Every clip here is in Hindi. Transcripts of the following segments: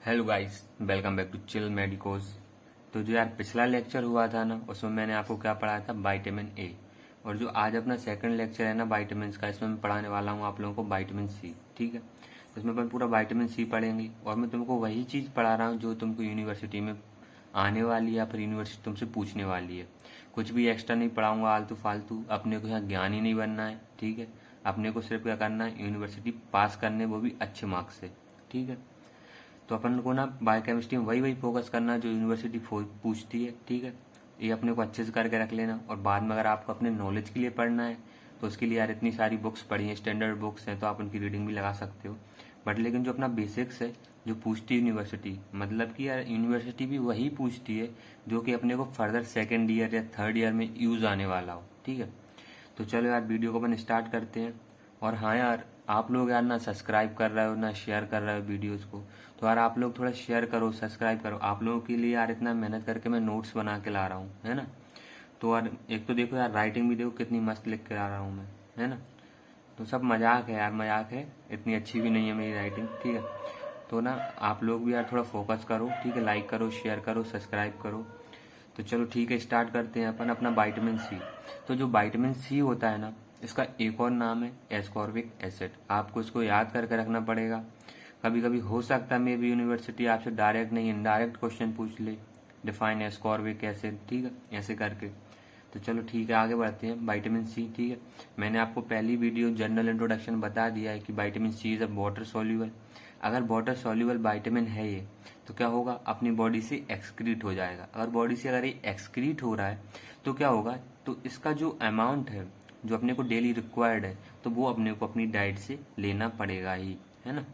Hello guys, welcome back to Chill Medicos. तो जो यार पिछला लेक्चर हुआ था ना, उसमें मैंने आपको क्या पढ़ाया था, विटामिन ए। और जो आज अपना सेकंड लेक्चर है ना विटामिन का, इसमें मैं पढ़ाने वाला हूँ आप लोगों को विटामिन सी। ठीक है, इसमें अपन पूरा विटामिन सी पढ़ेंगे और मैं तुमको वही चीज़ पढ़ा रहा हूँ जो तुमको यूनिवर्सिटी में आने वाली है या फिर यूनिवर्सिटी तुमसे पूछने वाली है। कुछ भी एक्स्ट्रा नहीं पढ़ाऊंगा आलतू फालतू। अपने को यहाँ ज्ञान ही नहीं बनना है, ठीक है। अपने को सिर्फ क्या करना है, यूनिवर्सिटी पास करने, वो भी अच्छे मार्क्स से। ठीक है, तो अपन को ना बायोकेमिस्ट्री में वही वही फोकस करना है जो यूनिवर्सिटी पूछती है। ठीक है, ये अपने को अच्छे से करके रख लेना। और बाद में अगर आपको अपने नॉलेज के लिए पढ़ना है तो उसके लिए यार इतनी सारी बुक्स पढ़ी हैं, स्टैंडर्ड बुक्स हैं, तो आप उनकी रीडिंग भी लगा सकते हो। बट लेकिन जो अपना बेसिक्स है, जो पूछती है यूनिवर्सिटी, मतलब कि यार यूनिवर्सिटी भी वही पूछती है जो कि अपने को फर्दर सेकेंड ईयर या थर्ड ईयर में यूज आने वाला हो। ठीक है, तो चलो यार वीडियो को अपन स्टार्ट करते हैं। और हाँ यार, आप लोग यार ना सब्सक्राइब कर रहे हो ना शेयर कर रहे हो वीडियोस को, तो यार आप लोग थोड़ा शेयर करो, सब्सक्राइब करो। आप लोगों के लिए यार इतना मेहनत करके मैं नोट्स बना के ला रहा हूँ, है ना। तो यार एक तो देखो यार, राइटिंग भी देखो कितनी मस्त लिख के ला रहा हूँ मैं, है ना। तो सब मजाक है यार, मजाक है, इतनी अच्छी भी नहीं है मेरी राइटिंग। ठीक है, तो ना आप लोग भी यार थोड़ा फोकस करो, ठीक है। लाइक करो, शेयर करो, सब्सक्राइब करो। तो चलो ठीक है, स्टार्ट करते हैं अपन अपना विटामिन सी। तो जो विटामिन सी होता है ना, इसका एक और नाम है एस्कॉर्बिक एसिड। आपको इसको याद करके रखना पड़ेगा। कभी कभी हो सकता है मे भी यूनिवर्सिटी आपसे डायरेक्ट नहीं इनडायरेक्ट क्वेश्चन पूछ ले, डिफाइन एस्कॉर्बिक एसिड, ठीक है, ऐसे करके। तो चलो ठीक है, आगे बढ़ते हैं। विटामिन सी, ठीक है, मैंने आपको पहली वीडियो जनरल इंट्रोडक्शन बता दिया है कि vitamin C is a water soluble. अगर वाटर सॉल्यूबल विटामिन है ये, तो क्या होगा, अपनी बॉडी से एक्सक्रीट हो जाएगा। अगर बॉडी से अगर ये एक्सक्रीट हो रहा है तो क्या होगा, तो इसका जो अमाउंट है, जो अपने को डेली रिक्वायर्ड है, तो वो अपने को अपनी डाइट से लेना पड़ेगा ही, है ना।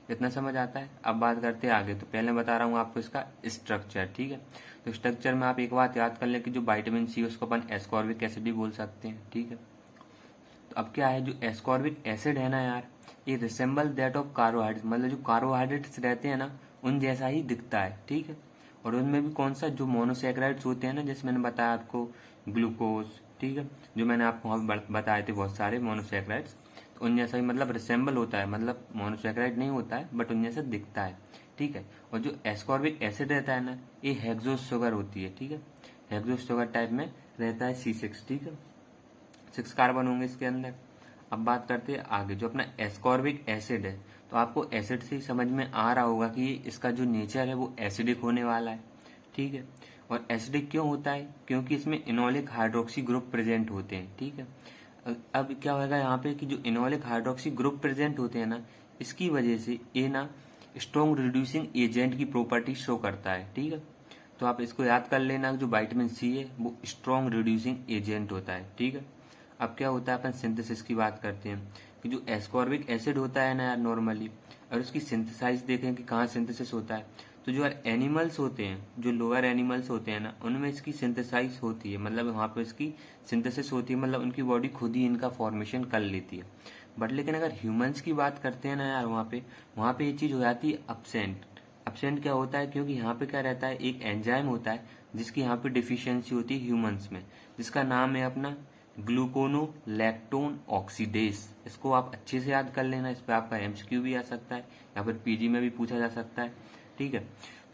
इतना समझ आता है। अब बात करते हैं आगे। तो पहले बता रहा हूँ आपको इसका स्ट्रक्चर, ठीक है। तो स्ट्रक्चर में आप एक बात याद कर लें कि जो विटामिन सी उसको अपन एस्कॉर्बिक एसिड भी बोल सकते हैं, ठीक है। तो अब क्या है, जो एस्कॉर्बिक एसिड है ना यार, ये रिसेंबल दैट ऑफ कार्बोहाइड्रेट, मतलब जो कार्बोहाइड्रेट्स रहते हैं ना उन जैसा ही दिखता है, ठीक है। और उनमें भी कौन सा, जो मोनोसेक्राइड्स होते हैं ना, जैसे मैंने बताया आपको ग्लूकोज, ठीक है, जो मैंने आपको वहाँ बताए थे बहुत सारे मोनोसेक्राइड्स, तो उन जैसा ही मतलब रिसेंबल होता है, मतलब मोनोसेक्राइड नहीं होता है बट उन जैसा दिखता है, ठीक है। और जो एस्कॉर्बिक एसिड रहता है ना, ये हेक्सोस शुगर होती है, ठीक है। हेक्सोस शुगर टाइप में रहता है C6, ठीक है। 6 कार्बन होंगे इसके अंदर। अब बात करते हैं आगे, जो अपना एस्कॉर्बिक एसिड है, तो आपको एसिड से ही समझ में आ रहा होगा कि इसका जो नेचर है वो एसिडिक होने वाला है, ठीक है। और एसिडिक क्यों होता है, क्योंकि इसमें इनोलिक हाइड्रोक्सी ग्रुप प्रेजेंट होते हैं, ठीक है। अब क्या होगा यहाँ पे कि जो इनोलिक हाइड्रोक्सी ग्रुप प्रेजेंट होते हैं ना, इसकी वजह से ये ना स्ट्रॉन्ग रिड्यूसिंग एजेंट की प्रॉपर्टी शो करता है, ठीक है। तो आप इसको याद कर लेना, जो विटामिन सी है वो स्ट्रॉन्ग रिड्यूसिंग एजेंट होता है, ठीक है। अब क्या होता है, अपन सिंथेसिस की बात करते हैं कि जो एस्कॉर्बिक एसिड होता है ना यार नॉर्मली, और उसकी सिंथेसाइज देखें कि कहाँ सिंथेसिस होता है, तो जो यार एनिमल्स होते हैं, जो लोअर एनिमल्स होते हैं ना, उनमें इसकी सिंथेसाइज होती है, मतलब वहाँ पे इसकी सिंथेसिस होती है, मतलब उनकी बॉडी खुद ही इनका फॉर्मेशन कर लेती है। बट लेकिन अगर ह्यूमंस की बात करते हैं ना यार, वहाँ पे ये चीज़ हो जाती है अपसेंट। अपसेंट क्या होता है, क्योंकि यहाँ पे क्या रहता है, एक एंजाइम होता है जिसकी यहाँ पे डिफिशियंसी होती है ह्यूमंस में, जिसका नाम है अपना ग्लूकोनोलैक्टोन ऑक्सीडेस। इसको आप अच्छे से याद कर लेना, इस पर आपका एमसीक्यू भी आ सकता है या फिर पीजी में भी पूछा जा सकता है, ठीक है।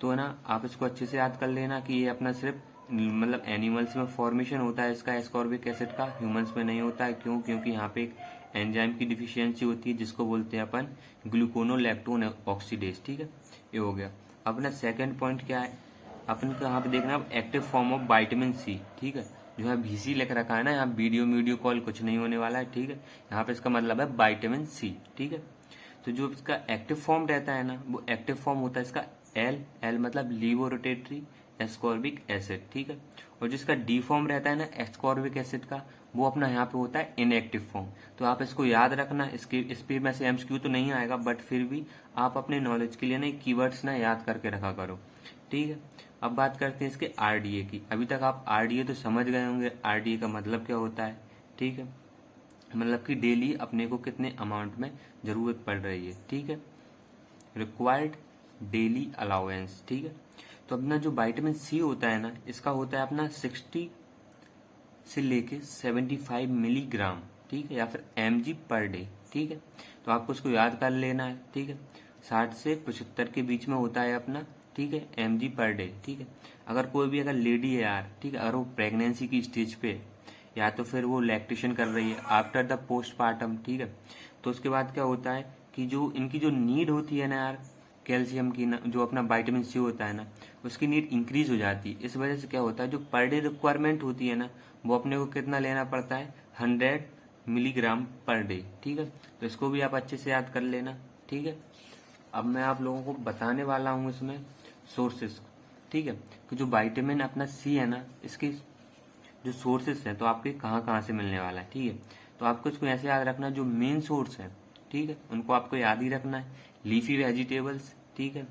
तो ना आप इसको अच्छे से याद कर लेना कि ये अपना सिर्फ मतलब एनिमल्स में फॉर्मेशन होता है इसका एस्कॉर्बिक एसिड का, ह्यूमंस में नहीं होता है। क्यों, क्योंकि यहाँ पे एक एंजाइम की डिफिशियंसी होती है जिसको बोलते हैं अपन ग्लूकोनोलैक्टोन ऑक्सीडेस, ठीक है। ये हो गया। अपना सेकंड पॉइंट क्या है, अपन को यहाँ पे देखना active form of vitamin C, ठीक है। जो है VC लिख रखा है ना, यहाँ वीडियो कॉल कुछ नहीं होने वाला है, ठीक है। यहाँ पे इसका मतलब है विटामिन सी, ठीक है। तो जो इसका एक्टिव फॉर्म रहता है ना, वो एक्टिव फॉर्म होता है इसका एल मतलब लीवोरोटेटरी एस्कॉर्बिक एसिड, ठीक है। और जिसका डी फॉर्म रहता है ना एस्कॉर्बिक एसिड का, वो अपना यहाँ पे होता है इनएक्टिव फॉर्म। तो आप इसको याद रखना, इस पे में से एमसीक्यू तो नहीं आएगा, बट फिर भी आप अपने नॉलेज के लिए ना कीवर्ड्स ना याद करके रखा करो, ठीक है। अब बात करते हैं इसके RDA की। अभी तक आप RDA तो समझ गए होंगे, RDA का मतलब क्या होता है, ठीक है। मतलब कि डेली अपने को कितने अमाउंट में जरूरत पड़ रही है, ठीक है, रिक्वायर्ड डेली अलाउंस, ठीक है। तो अपना जो विटामिन सी होता है ना, इसका होता है अपना 60 से लेके 75 मिलीग्राम, ठीक है, या फिर mg पर डे, ठीक है। तो आपको इसको याद कर लेना है, ठीक है। 60 से 75 के बीच में होता है अपना, ठीक है, mg पर डे, ठीक है। अगर कोई भी अगर लेडी है यार, ठीक है, अगर वो प्रेगनेंसी की स्टेज पे है, या तो फिर वो लैक्टेशन कर रही है आफ्टर द पोस्टपार्टम, ठीक है, तो उसके बाद क्या होता है कि जो इनकी जो नीड होती है ना यार कैल्शियम की ना, जो अपना विटामिन सी होता है ना, उसकी नीड इंक्रीज हो जाती है। इस वजह से क्या होता है जो पर डे रिक्वायरमेंट होती है ना, वो अपने को कितना लेना पड़ता है, 100 मिलीग्राम पर डे, ठीक है। तो इसको भी आप अच्छे से याद कर लेना, ठीक है। अब मैं आप लोगों को बताने वाला हूँ इसमें सोर्सेस, ठीक है, कि जो विटामिन अपना सी है ना, इसकी जो सोर्सेस हैं तो आपके कहाँ कहाँ से मिलने वाला है, ठीक है। तो आपको इसको ऐसे याद रखना, जो मेन सोर्स है, ठीक है, उनको आपको याद ही रखना है। लीफी वेजिटेबल्स, ठीक है।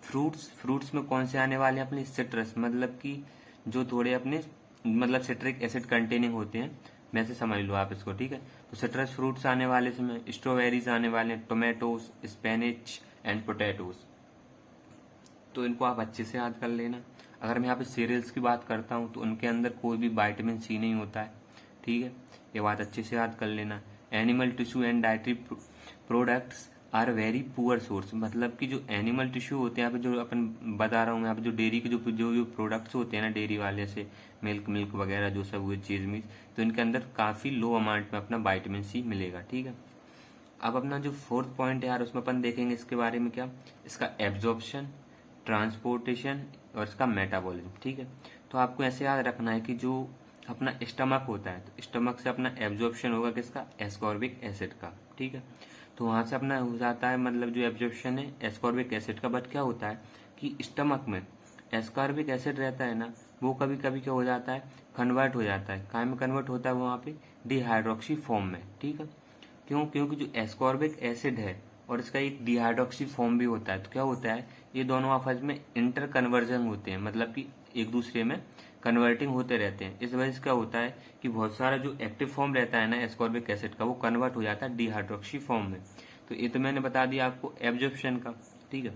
फ्रूट्स, फ्रूट्स में कौन से आने वाले हैं अपने, सिट्रस, मतलब कि जो थोड़े अपने मतलब सिट्रिक एसिड कंटेनिंग होते हैं, वैसे समझ लो आप इसको, ठीक है। तो सिट्रस फ्रूट्स आने वाले इसमें, स्ट्रॉबेरीज आने वाले हैं, टोमेटोज, स्पेनिच एंड पोटैटोज। तो इनको आप अच्छे से याद कर लेना। अगर मैं यहाँ पे सीरियल्स की बात करता हूँ तो उनके अंदर कोई भी विटामिन सी नहीं होता है, ठीक है, ये बात अच्छे से याद कर लेना। Animal tissue and dietary products are very poor source, मतलब कि जो एनिमल टिश्यू होते हैं यहाँ पे, जो अपन बता रहा हूँ यहाँ पे, जो डेयरी के जो प्रोडक्ट्स होते हैं ना डेयरी वाले से, मिल्क वगैरह जो सब हुए चीज मीज, तो इनके अंदर काफी लो अमाउंट में अपना विटामिन सी मिलेगा, ठीक है। अब अपना जो फोर्थ पॉइंट है यार, उसमें अपन देखेंगे इसके बारे में क्या, इसका एब्जॉर्प्शन, ट्रांसपोर्टेशन और इसका मेटाबॉलिज्म, ठीक है। तो आपको ऐसे याद रखना है कि जो अपना स्टमक होता है, तो स्टमक से अपना एब्जॉर्प्शन होगा किसका, एस्कॉर्बिक एसिड का, ठीक है। तो वहां से अपना हो जाता है, मतलब जो एब्जॉर्प्शन है एस्कॉर्बिक एसिड का, बट क्या होता है कि स्टमक में एस्कॉर्बिक एसिड रहता है ना, वो कभी कभी क्या हो जाता है, कन्वर्ट हो जाता है, काय में कन्वर्ट होता है, वहां पे डिहाइड्रोक्सी फॉर्म में, ठीक है। क्यों, क्योंकि जो एस्कॉर्बिक एसिड है और इसका एक डिहाइड्रोक्सी फॉर्म भी होता है, तो क्या होता है ये दोनों आपस में इंटर कन्वर्जन होते हैं, मतलब कि एक दूसरे में कन्वर्टिंग होते रहते हैं। इस वजह से क्या होता है कि बहुत सारा जो एक्टिव फॉर्म रहता है ना एस्कॉर्बिक एसिड का, वो कन्वर्ट हो जाता है डिहाइड्रोक्सी फॉर्म में। तो ये तो मैंने बता दिया आपको एब्जॉर्प्शन का, ठीक है।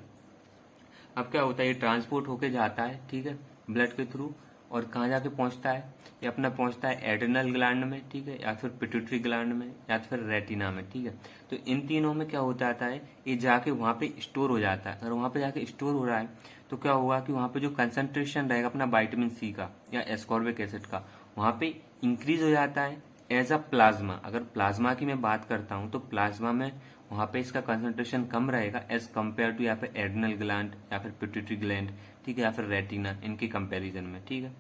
अब क्या होता है, ये ट्रांसपोर्ट होके जाता है, ठीक है, ब्लड के थ्रू, और कहाँ जाके पहुंचता है, ये अपना पहुंचता है एड्रिनल ग्लैंड में, ठीक है, या फिर पिट्यूटरी ग्लैंड में, या फिर रेटिना में, ठीक है। तो इन तीनों में क्या हो जाता है, ये जाके वहां पे स्टोर हो जाता है। अगर वहां पे जाके स्टोर हो रहा है तो क्या होगा कि वहां पे जो कंसंट्रेशन रहेगा अपना विटामिन सी का या एस्कॉर्बिक एसिड का, वहां पे इंक्रीज हो जाता है एज अ प्लाज्मा। अगर प्लाज्मा की मैं बात करता हूँ तो प्लाज्मा में वहां पे इसका कंसंट्रेशन कम रहेगा एज कम्पेयर टू या फिर एड्रिनल ग्लैंड या फिर पिट्यूटरी ग्लैंड, ठीक है, या फिर रेटिना, इनके कंपैरिजन में, ठीक है।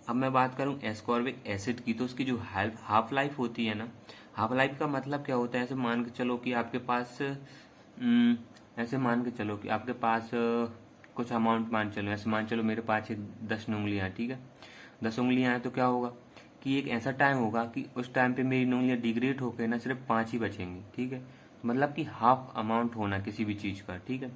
अब मैं बात करूं एस्कॉर्बिक एसिड की, तो उसकी जो हाफ लाइफ होती है ना, हाफ लाइफ का मतलब क्या होता है, ऐसे मान के चलो कि आपके पास ऐसे मान के चलो कि आपके पास कुछ अमाउंट मान चलो, ऐसे मान चलो मेरे पास 10 उंगलियां, ठीक है, 10 उंगलियां हैं, तो क्या होगा कि एक ऐसा टाइम होगा कि उस टाइम पे मेरी उंगलियां डिग्रेड होकर ना सिर्फ 5 ही बचेंगी, ठीक है, मतलब कि हाफ अमाउंट होना किसी भी चीज का, ठीक है।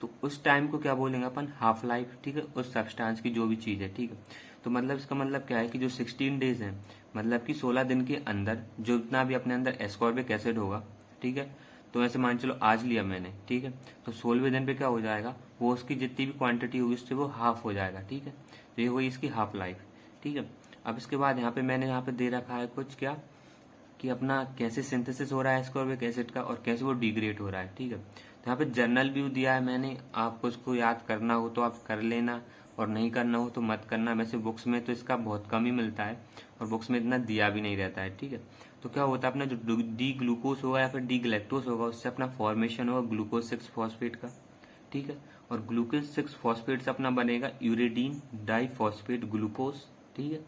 तो उस टाइम को क्या बोलेंगे अपन, हाफ लाइफ, ठीक है, उस सब्सटेंस की जो भी चीज है, ठीक है। तो मतलब इसका मतलब क्या है कि जो 16 डेज है, मतलब कि 16 दिन के अंदर जो इतना भी अपने अंदर एस्कॉर्बिक एसिड होगा, ठीक है, तो ऐसे मान चलो आज लिया मैंने, ठीक है, तो 16वें दिन पे क्या हो जाएगा, वो उसकी जितनी भी क्वांटिटी होगी उससे वो हाफ हो जाएगा, ठीक है। तो ये हुई इसकी हाफ लाइफ, ठीक है। अब इसके बाद यहाँ पे मैंने यहाँ पे दे रखा है कुछ क्या, कि अपना कैसे सिंथेसिस हो रहा है एस्कॉर्बिक एसिड का और कैसे वो डिग्रेड हो रहा है, ठीक है। तो यहाँ पे जर्नल व्यू दिया है मैंने, आपको इसको याद करना हो तो आप कर लेना, और नहीं करना हो तो मत करना। वैसे बुक्स में तो इसका बहुत कम ही मिलता है और बुक्स में इतना दिया भी नहीं रहता है, ठीक है। तो क्या होता है अपना जो डी ग्लूकोज होगा या फिर डी ग्लैक्टोज होगा, उससे अपना फॉर्मेशन होगा ग्लूकोज 6 फॉस्फेट का, ठीक है। और ग्लूकोज 6 फॉस्फेट से अपना बनेगा यूरिडीन डाइफॉस्फेट ग्लूकोज, ठीक है।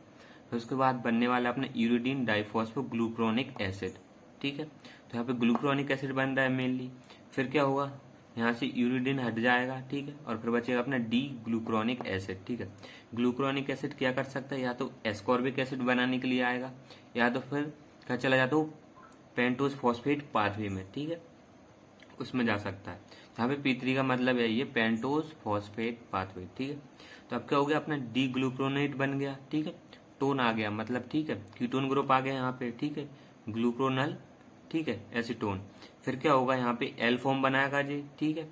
फिर उसके बाद बनने वाला अपना यूरिडीन डाइफॉस्फो ग्लूक्रोनिक एसिड, ठीक है। तो यहाँ पे ग्लूक्रोनिक एसिड बन रहा है मेनली। फिर क्या होगा, यहाँ से यूरिडीन हट जाएगा, ठीक है, और फिर बचेगा अपना डी ग्लूक्रोनिक एसिड, ठीक है। ग्लूक्रोनिक एसिड क्या कर सकता है, या तो एस्कॉर्बिक एसिड बनाने के लिए आएगा, या तो फिर क्या चला जाता है पेंटोज फॉस्फेट पाथवे में, ठीक है, उसमें जा सकता है। यहाँ पे P3 का मतलब है ये पेंटोज फॉस्फेट पाथवे, ठीक है। तो अब क्या हो गया, अपना डी ग्लूक्रोनेट बन गया, ठीक है, टोन आ गया, मतलब ठीक है, कीटोन ग्रुप आ गया यहाँ पे, ठीक है, ग्लूक्रोनल, ठीक है, एसीटोन। फिर क्या होगा, यहाँ पे एल फॉर्म बनाएगा जी, ठीक है।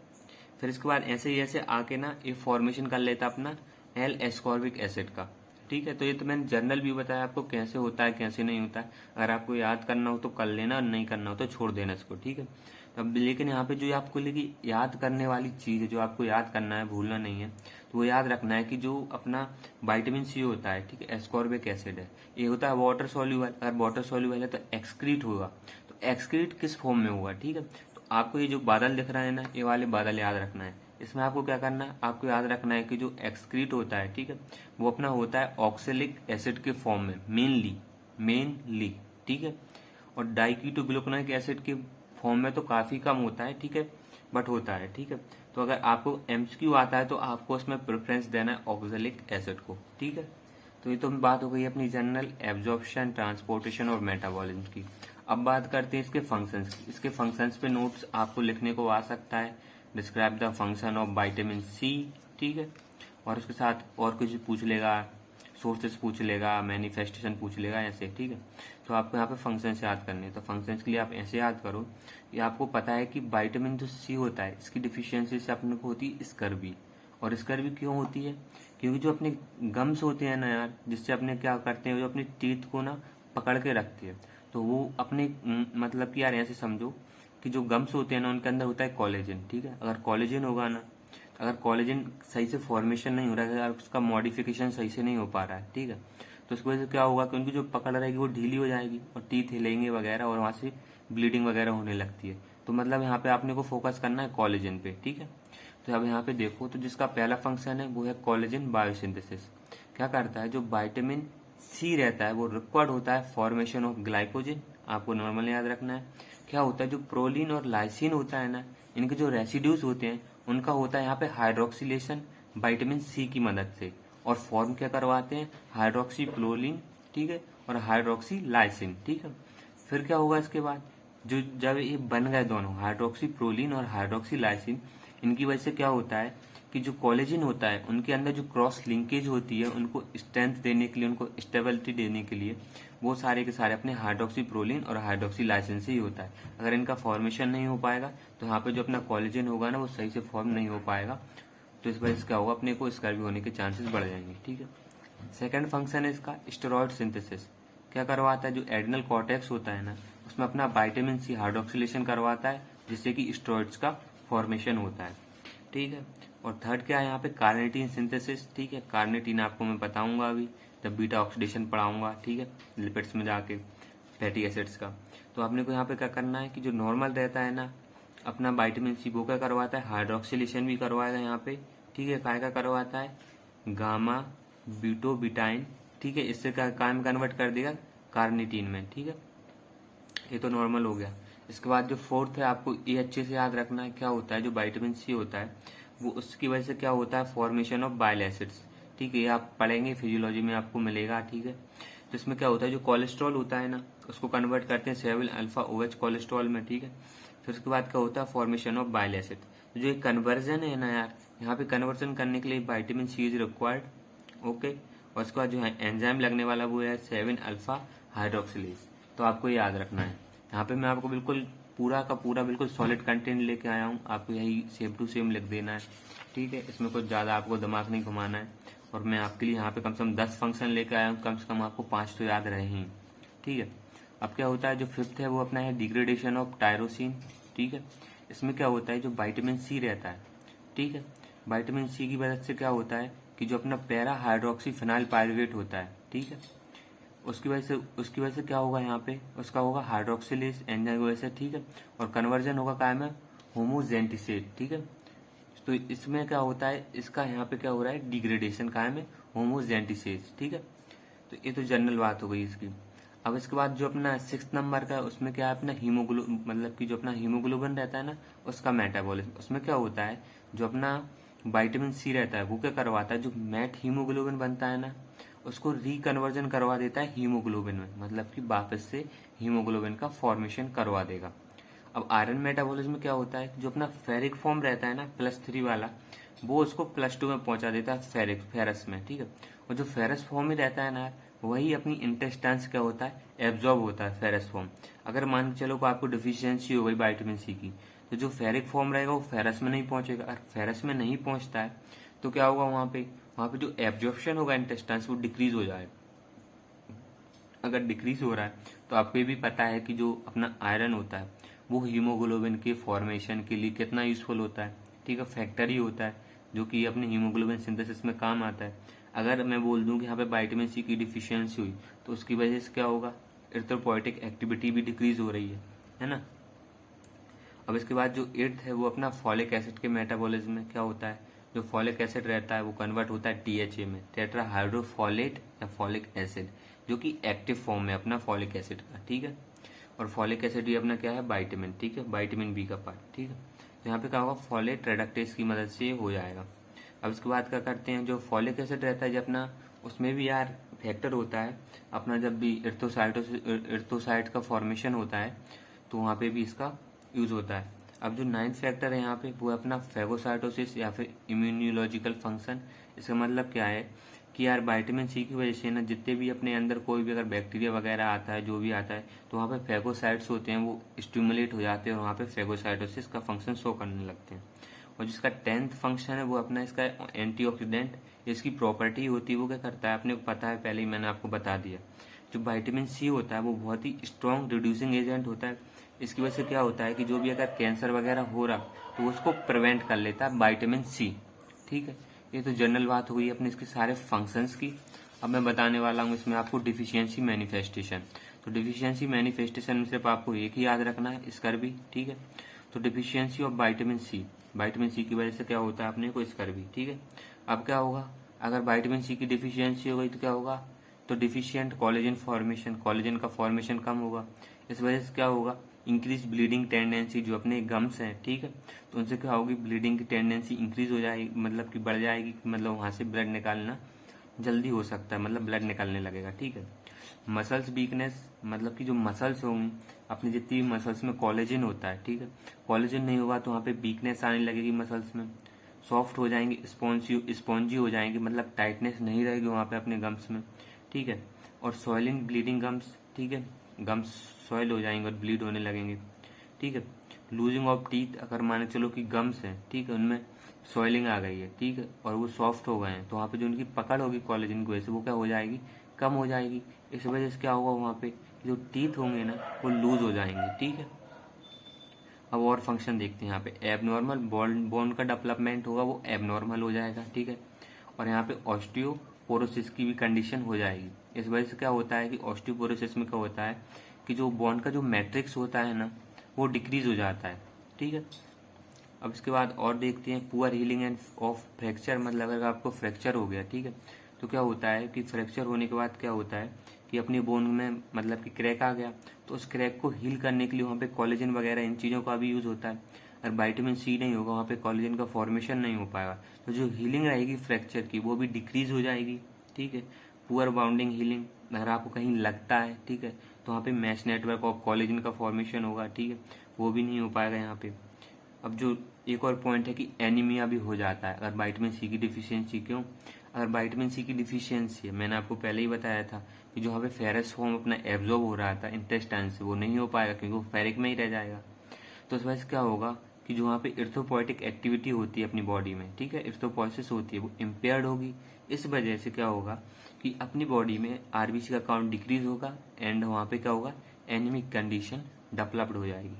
फिर इसके बाद ऐसे ही ऐसे आके ना ये फॉर्मेशन कर लेता अपना एल एस्कॉर्बिक एसिड का, ठीक है। तो ये तो मैंने जर्नल भी बताया आपको कैसे होता है कैसे नहीं होता है, अगर आपको याद करना हो तो कर लेना और नहीं करना हो तो छोड़ देना इसको, ठीक है। तो अब लेकिन यहाँ पे जो आपको लेकिन याद करने वाली चीज़ है, जो आपको याद करना है, भूलना नहीं है, तो वो याद रखना है कि जो अपना विटामिन सी होता है, ठीक है, एस्कॉर्बिक एसिड है, ये होता है वाटर सॉल्यूबल। अगर वाटर सॉल्यूबल है तो एक्सक्रीट होगा, तो एक्सक्रीट किस फॉर्म में होगा, ठीक है। तो आपको ये जो बादल दिख रहे हैं ना, ये वाले बादल याद रखना है। इसमें आपको क्या करना है, आपको याद रखना है कि जो एक्सक्रीट होता है, ठीक है, वो अपना होता है ऑक्सेलिक एसिड के फॉर्म में मेनली, ठीक है। और डाइकीटोग्लूकोनाइक एसिड के फॉर्म में तो काफी कम होता है, ठीक है, बट होता है, ठीक है। तो अगर आपको एमसीक्यू आता है तो आपको उसमें प्रेफरेंस देना है ऑक्सेलिक एसिड को, ठीक है। तो ये तो बात हो गई अपनी जनरल एब्जॉर्प्शन, ट्रांसपोर्टेशन और मेटाबॉलिज्म की। अब बात करते हैं इसके फंक्शंस की। इसके फंक्शंस पे नोट्स आपको लिखने को आ सकता है, describe the function of vitamin C, ठीक है। और उसके साथ और कुछ पूछ लेगा, सोर्सेस पूछ लेगा, मैनिफेस्टेशन पूछ लेगा, ऐसे, ठीक है। तो आपको यहाँ पे फंक्शंस याद करने हैं। तो फंक्शंस के लिए आप ऐसे याद करो कि आपको पता है कि विटामिन जो सी होता है, इसकी डिफिशियंसी से अपने को होती है स्कर्वी। और स्कर्वी क्यों होती है? क्योंकि जो अपने गम्स होते हैं ना यार, जिससे अपने क्या करते हैं, जो अपने टीथ को ना पकड़ के रखते हैं, तो वो अपने मतलब कि यार ऐसे समझो कि जो गम्स होते हैं ना, उनके अंदर होता है कोलेजन, ठीक है। अगर कोलेजन होगा ना, अगर कोलेजन सही से फॉर्मेशन नहीं हो रहा है, अगर उसका मॉडिफिकेशन सही से नहीं हो पा रहा है, ठीक है, तो उसकी वजह से क्या होगा कि उनकी जो पकड़ रहेगी वो ढीली हो जाएगी और टीथ हिलेंगे वगैरह, और वहां से ब्लीडिंग वगैरह होने लगती है। तो मतलब यहाँ पे आपने को फोकस करना है कोलेजन पे, ठीक है। तो अब यहाँ पे देखो, तो जिसका पहला फंक्शन है वो है कोलेजन बायोसिंथेसिस। क्या करता है, जो विटामिन सी रहता है वो रिक्वायर्ड होता है फॉर्मेशन ऑफ ग्लाइकोजन। आपको नॉर्मल याद रखना है। क्या होता है, जो प्रोलीन और लाइसिन होता है ना, इनके जो रेसिड्यूज होते हैं उनका होता है यहाँ पे हाइड्रोक्सिलेशन विटामिन सी की मदद से, और फॉर्म क्या करवाते हैं, हाइड्रोक्सी प्रोलीन, ठीक है, और हाइड्रोक्सी लाइसिन, ठीक है। फिर क्या होगा इसके बाद, जो जब ये बन गए दोनों हाइड्रोक्सी प्रोलीन और हाइड्रोक्सी लाइसिन, इनकी वजह से क्या होता है कि जो कोलेजन होता है उनके अंदर जो क्रॉस लिंकेज होती है, उनको स्ट्रेंथ देने के लिए, उनको स्टेबिलिटी देने के लिए, वो सारे के सारे अपने हाइड्रोक्सी प्रोलीन और हाइड्रोक्सी लाइसिन से ही होता है। अगर इनका फॉर्मेशन नहीं हो पाएगा तो यहाँ पे जो अपना कोलेजन होगा ना, वो सही से फॉर्म नहीं हो पाएगा। तो इस वजह से क्या होगा, अपने को स्कर्वी होने के चांसेस बढ़ जाएंगे, ठीक है। सेकेंड फंक्शन है इसका स्टेरॉइड सिंथेसिस। क्या करवाता है, जो एड्रिनल कॉर्टेक्स होता है ना, उसमें अपना विटामिन सी हाइड्रोक्सिलेशन करवाता है, जिससे कि स्टेरॉइड्स का फॉर्मेशन होता है, ठीक है। और थर्ड क्या है यहाँ पे, कार्निटीन सिंथेसिस, ठीक है। कार्निटीन आपको मैं बताऊंगा अभी जब बीटा ऑक्सीडेशन पढ़ाऊंगा, ठीक है, लिपिड्स में जाके फैटी एसिड्स का। तो आपने को यहाँ पे क्या करना है कि जो नॉर्मल रहता है ना अपना विटामिन सी, वो क्या करवाता है, हाइड्रोक्सिलेशन भी करवाएगा यहाँ पे, ठीक है। काय का करवाता है, गामा ब्यूटोबिटाइन, ठीक है, इससे क्या काम कन्वर्ट कर देगा कार्निटीन में, ठीक है। ये तो नॉर्मल हो गया। इसके बाद जो फोर्थ है, आपको ये अच्छे से याद रखना है, क्या होता है, जो विटामिन सी होता है वो उसकी वजह से क्या होता है, फॉर्मेशन ऑफ बाइल एसिड्स, ठीक है। ये आप पढ़ेंगे फिजियोलॉजी में, आपको मिलेगा, ठीक है। तो इसमें क्या होता है, जो कोलेस्ट्रॉल होता है ना, उसको कन्वर्ट करते हैं 7 अल्फा OH कोलेस्ट्रॉल में, ठीक है। फिर उसके बाद क्या होता है, फॉर्मेशन ऑफ बाइल एसिड। तो जो एक कन्वर्जन है ना यार, यहाँ पे कन्वर्जन करने के लिए vitamin C is required, okay. और उसके बाद जो है एंजाइम लगने वाला वो है 7 अल्फा हाइड्रोक्सिलेज। तो आपको ये याद रखना है। यहाँ पे मैं आपको बिल्कुल पूरा का पूरा बिल्कुल सॉलिड कंटेंट लेके आया हूँ, आपको यही सेम टू सेम लिख देना है, ठीक है। इसमें कुछ ज्यादा आपको दिमाग नहीं घुमाना है। और मैं आपके लिए यहाँ पे कम से कम 10 फंक्शन लेके आया हूँ, कम से कम आपको 5 तो याद रहे ही, ठीक है। अब क्या होता है, जो फिफ्थ है वो अपना है डिग्रेडेशन ऑफ टायरोसिन, ठीक है। इसमें क्या होता है, जो विटामिन सी रहता है, ठीक है, विटामिन सी की वजह से क्या होता है कि जो अपना पैरा हाइड्रोक्सी फिनाइल पायरुवेट होता है, ठीक है, उसकी वजह से क्या होगा, यहाँ पे उसका होगा हाइड्रोक्सिलेज एंजाइम की वजह से, ठीक है। और कन्वर्जन होगा काय में, होमोजेंटिसेट, ठीक है। तो इसमें क्या होता है, इसका यहाँ पे क्या हो रहा है, डिग्रेडेशन काय में, होमोजेंटिसेज, ठीक है। तो ये तो जनरल बात हो गई इसकी। अब इसके बाद जो अपना 6 नंबर का, उसमें क्या है अपना हीमोग्लोबिन, मतलब कि जो अपना हीमोग्लोबिन रहता है ना, उसका मेटाबॉलिज्म। उसमें क्या होता है, जो अपना विटामिन सी रहता है वो क्या करवाता है, जो मेट हीमोग्लोबिन बनता है ना, उसको रिकन्वर्जन करवा देता है हीमोग्लोबिन में, मतलब कि वापस से हीमोग्लोबिन का फॉर्मेशन करवा देगा। अब आयरन मेटाबॉलिज्म में क्या होता है, जो अपना फेरिक फॉर्म रहता है ना +3 वाला, वो उसको +2 में पहुंचा देता है फेरस में, ठीक है। और जो फेरस फॉर्म में रहता है ना, वही अपनी इंटेस्टाइन से क्या होता है, एब्जॉर्ब होता है फेरस फॉर्म। अगर मान के चलो को आपको डिफिशियंसी हो गई विटामिन सी की, तो जो फेरिक फॉर्म रहेगा वो फेरस में नहीं पहुंचेगा। अगर फेरस में नहीं पहुंचता है तो क्या होगा, वहां पे जो एब्जॉर्प्शन होगा इंटेस्टाइन वो डिक्रीज हो जाएगा। अगर डिक्रीज हो रहा है तो आपको ये भी पता है कि जो अपना आयरन होता है वो हीमोग्लोबिन के फॉर्मेशन के लिए कितना यूजफुल होता है, ठीक है, फैक्टर ही होता है जो कि अपने हीमोग्लोबिन सिंथेसिस में काम आता है। अगर मैं बोल दूं कि यहाँ पे विटामिन सी की डिफिशियंसी हुई तो उसकी वजह से क्या होगा, एरिथ्रोपोइटिक एक्टिविटी भी डिक्रीज हो रही है ना। अब इसके बाद जो एट्थ है वो अपना फॉलिक एसिड के मेटाबॉलिज्म में क्या होता है, जो फॉलिक एसिड रहता है वो कन्वर्ट होता है टीएचए में, टेट्रा हाइड्रोफॉलेट या फॉलिक एसिड, जो कि एक्टिव फॉर्म है अपना फॉलिक एसिड का, ठीक है। और फॉलिक एसिड भी अपना क्या है, विटामिन, ठीक है, विटामिन बी का पार्ट, ठीक है। तो यहाँ पे क्या होगा, फॉलेट रेडक्टेज की मदद से हो जाएगा। अब इसके बाद क्या करते हैं, जो फॉलिक एसिड रहता है जो अपना, उसमें भी यार फैक्टर होता है अपना, जब भी इर्थोसाइट का फॉर्मेशन होता है तो वहाँ पे भी इसका यूज होता है। अब जो नाइन्थ फैक्टर है यहाँ पे वो है अपना फेगोसाइटोसिस या फिर इम्यूनोलॉजिकल फंक्शन। इसका मतलब क्या है कि यार विटामिन सी की वजह से ना जितने भी अपने अंदर कोई भी अगर बैक्टीरिया वगैरह आता है, जो भी आता है, तो वहाँ पे फेगोसाइट्स होते हैं, वो स्टिमुलेट हो जाते हैं और वहाँ पे फेगोसाइटोसिस का फंक्शन शो करने लगते हैं। और जिसका 10th फंक्शन है वो अपना इसका एंटीऑक्सीडेंट, इसकी प्रॉपर्टी होती है, वो क्या करता है अपने को पता है, पहले ही मैंने आपको बता दिया। जो विटामिन सी होता है वो बहुत ही स्ट्रॉन्ग रिड्यूसिंग एजेंट होता है। इसकी वजह से क्या होता है कि जो भी अगर कैंसर वगैरह हो रहा तो उसको प्रिवेंट कर लेता है विटामिन सी, ठीक है। ये तो जनरल बात हुई अपने इसके सारे फंक्शंस की। अब मैं बताने वाला हूँ इसमें आपको डिफिशियंसी मैनिफेस्टेशन। तो डिफिशियंसी मैनिफेस्टेशन में सिर्फ आपको एक ही याद रखना है, स्कर्वी, ठीक है। तो डिफिशियंसी ऑफ विटामिन सी की वजह से क्या होता है अपने को, स्कर्वी, ठीक है। अब क्या होगा, अगर विटामिन सी की डिफिशियंसी हो गई तो क्या होगा, तो डिफिशियंट कोलेजन फॉर्मेशन, कोलेजन का फॉर्मेशन कम होगा। इस वजह से क्या होगा, इंक्रीज ब्लीडिंग टेंडेंसी, जो अपने गम्स हैं, ठीक है, तो उनसे क्या होगी, ब्लीडिंग की टेंडेंसी इंक्रीज हो जाएगी, मतलब कि बढ़ जाएगी, मतलब वहां से ब्लड निकालना जल्दी हो सकता है, मतलब ब्लड निकलने लगेगा, ठीक है। मसल्स वीकनेस, मतलब कि जो मसल्स होंगी अपनी, जितनी भी मसल्स में कोलेजन होता है, ठीक है, कोलेजन नहीं होगा तो वहाँ पे वीकनेस आने लगेगी मसल्स में, सॉफ्ट हो जाएंगे, स्पॉन्जी हो जाएंगे, मतलब टाइटनेस नहीं रहेगी वहाँ पे अपने गम्स में, ठीक है। और सॉइलिंग ब्लीडिंग गम्स, ठीक है, गम्स सॉइल हो जाएंगे और ब्लीड होने लगेंगे, ठीक है। लूजिंग ऑफ टीथ, अगर माने चलो कि गम्स हैं, ठीक है, उनमें सॉइलिंग आ गई है, ठीक है, और वो सॉफ्ट हो गए हैं, तो वहाँ पे जो उनकी पकड़ होगी कोलेजन की वजह से वो क्या हो जाएगी, कम हो जाएगी। इस वजह से क्या होगा, वहाँ पे जो टीथ होंगे ना वो लूज हो जाएंगे, ठीक है। अब और फंक्शन देखते हैं यहाँ पे, एबनॉर्मल बोन का डेवलपमेंट होगा, वो एबनॉर्मल हो जाएगा, ठीक है। और यहाँ पे ऑस्टियोपोरोसिस की भी कंडीशन हो जाएगी। इस वजह से क्या होता है कि ऑस्टियोपोरोसिस में क्या होता है कि जो बोन का जो मैट्रिक्स होता है ना वो डिक्रीज हो जाता है, ठीक है। अब इसके बाद और देखते हैं poor healing end of fracture, मतलब अगर आपको फ्रैक्चर हो गया, ठीक है, तो क्या होता है कि फ्रैक्चर होने के बाद क्या होता है कि अपनी बोन में मतलब कि क्रैक आ गया, तो उस क्रैक को हील करने के लिए वहाँ पे कोलेजन वगैरह इन चीज़ों का भी यूज़ होता है। अगर विटामिन सी नहीं होगा वहाँ पे कोलेजन का फॉर्मेशन नहीं हो पाएगा, तो जो हीलिंग रहेगी फ्रैक्चर की वो भी डिक्रीज हो जाएगी, ठीक है। पुअर बाउंडिंग हीलिंग, अगर आपको कहीं लगता है, ठीक है, तो वहाँ पे मैश नेटवर्क ऑफ कोलेजन का फॉर्मेशन होगा, ठीक है, वो भी नहीं हो पाएगा यहाँ पे। अब जो एक और पॉइंट है कि एनीमिया भी हो जाता है अगर विटामिन सी की डिफिशियंसी। क्यों, अगर विटामिन सी की डिफिशियंसी है, मैंने आपको पहले ही बताया था कि जो वहाँ पे फेरस फॉर्म अपना एब्जॉर्ब हो रहा था इंटेस्टाइन से, वो नहीं हो पाएगा क्योंकि वो फेरिक में ही रह जाएगा। तो इस वजह से क्या होगा कि जो वहाँ पे इर्थोपोइटिक एक्टिविटी होती है अपनी बॉडी में, ठीक है, इर्थोपोइसिस होती है, वो इम्पेयर्ड होगी। इस वजह से क्या होगा कि अपनी बॉडी में आरबीसी का काउंट डिक्रीज होगा एंड वहाँ पे क्या होगा, एनीमिक कंडीशन डेवलप्ड हो जाएगी।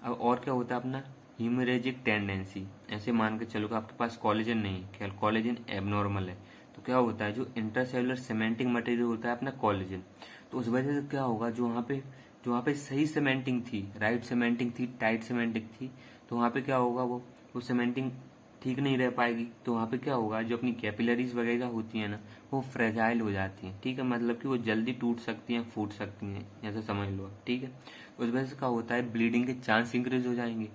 अब और क्या होता है अपना हीमोरेजिक टेंडेंसी, ऐसे मान के चलो कि आपके पास कोलेजन नहीं है, कोलेजन एबनॉर्मल है, तो क्या होता है जो इंटरसेलुलर सीमेंटिंग मटेरियल होता है अपना कोलेजन, तो उस वजह से क्या होगा जो वहाँ पे सही सीमेंटिंग थी, राइट सीमेंटिंग थी, टाइट सीमेंटिंग थी, तो वहाँ पे क्या होगा वो सीमेंटिंग ठीक नहीं रह पाएगी, तो वहाँ पे क्या होगा जो अपनी कैपिलरीज वगैरह होती है ना वो फ्रेजाइल हो जाती हैं, ठीक है, मतलब कि वो जल्दी टूट सकती हैं, फूट सकती हैं, ऐसा समझ लो आप, ठीक है। उस वजह से क्या होता है ब्लीडिंग के चांस इंक्रीज हो जाएंगे।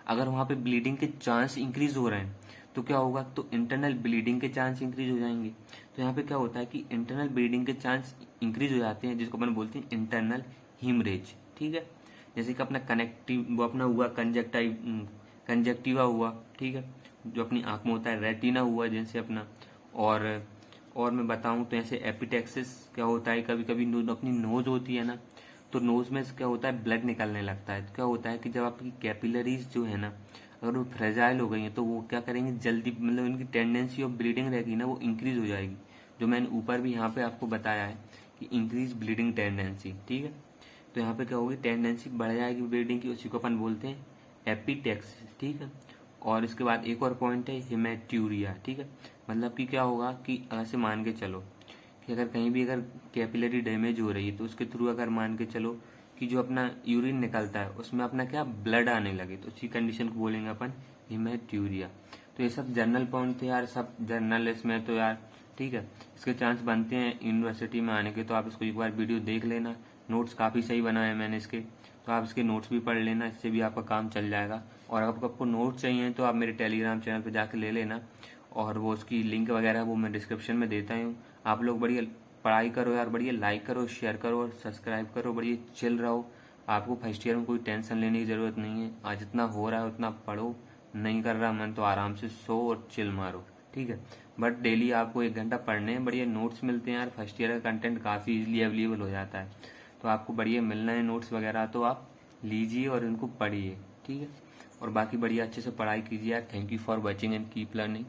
अगर वहाँ पे ब्लीडिंग के चांस इंक्रीज हो रहे हैं तो क्या होगा, तो इंटरनल ब्लीडिंग के चांस इंक्रीज हो जाएंगे। तो यहाँ पे क्या होता है कि इंटरनल ब्लीडिंग के चांस इंक्रीज हो जाते हैं, जिसको अपन बोलते हैं इंटरनल हीमरेज, ठीक है। जैसे कि अपना कनेक्टिव वो अपना हुआ कंजक्टिवा हुआ, ठीक है, जो अपनी आंख में होता है, रेटिना हुआ जैसे अपना, और मैं बताऊं तो ऐसे एपिटेक्सिस क्या होता है, कभी कभी अपनी नोज होती है ना, तो नोज में क्या होता है ब्लड निकलने लगता है। तो क्या होता है कि जब आपकी कैपिलरीज जो है ना अगर वो फ्रेजाइल हो गई है तो वो क्या करेंगे जल्दी, मतलब उनकी टेंडेंसी ऑफ ब्लीडिंग रहेगी ना वो इंक्रीज हो जाएगी, जो मैंने ऊपर भी यहाँ पे आपको बताया है कि इंक्रीज ब्लीडिंग टेंडेंसी, ठीक है। तो यहाँ पे क्या होगी, टेंडेंसी बढ़ जाएगी ब्लीडिंग की, उसी को अपन बोलते हैं एपिटेक्सिस, ठीक है। और इसके बाद एक और पॉइंट है हेमेट्यूरिया, ठीक है। मतलब कि क्या होगा कि ऐसे मान के चलो कि अगर कहीं भी अगर कैपिलरी डैमेज हो रही है तो उसके थ्रू अगर मान के चलो कि जो अपना यूरिन निकलता है उसमें अपना क्या ब्लड आने लगे, तो उसी कंडीशन को बोलेंगे अपन हेमेट्यूरिया। तो ये सब जनरल पॉइंट थे यार, सब जनरल इसमें तो यार, ठीक है। इसके चांस बनते हैं यूनिवर्सिटी में आने के, तो आप इसको एक बार वीडियो देख लेना, नोट्स काफ़ी सही बनाए मैंने इसके, तो आप इसके नोट्स भी पढ़ लेना, इससे भी आपका काम चल जाएगा। और अगर आपको नोट्स चाहिए तो आप मेरे टेलीग्राम चैनल पर जाके ले लेना, और वो उसकी लिंक वगैरह वो मैं डिस्क्रिप्शन में देता हूँ। आप लोग बढ़िया पढ़ाई करो यार, बढ़िया लाइक करो, शेयर करो और सब्सक्राइब करो, बढ़िया चिल रहो। आपको फर्स्ट ईयर में कोई टेंशन लेने की ज़रूरत नहीं है, आज जितना हो रहा है उतना पढ़ो, नहीं कर रहा मन तो आराम से सो और चिल मारो, ठीक है। बट डेली आपको 1 घंटा पढ़ने हैं, बढ़िया नोट्स मिलते हैं यार, फर्स्ट ईयर का कंटेंट काफ़ी इजीली अवेलेबल हो जाता है, तो आपको बढ़िया मिलना है नोट्स वगैरह, तो आप लीजिए और इनको पढ़िए, ठीक है। और बाकी बढ़िया अच्छे से पढ़ाई कीजिए यार। Thank you for watching and keep learning.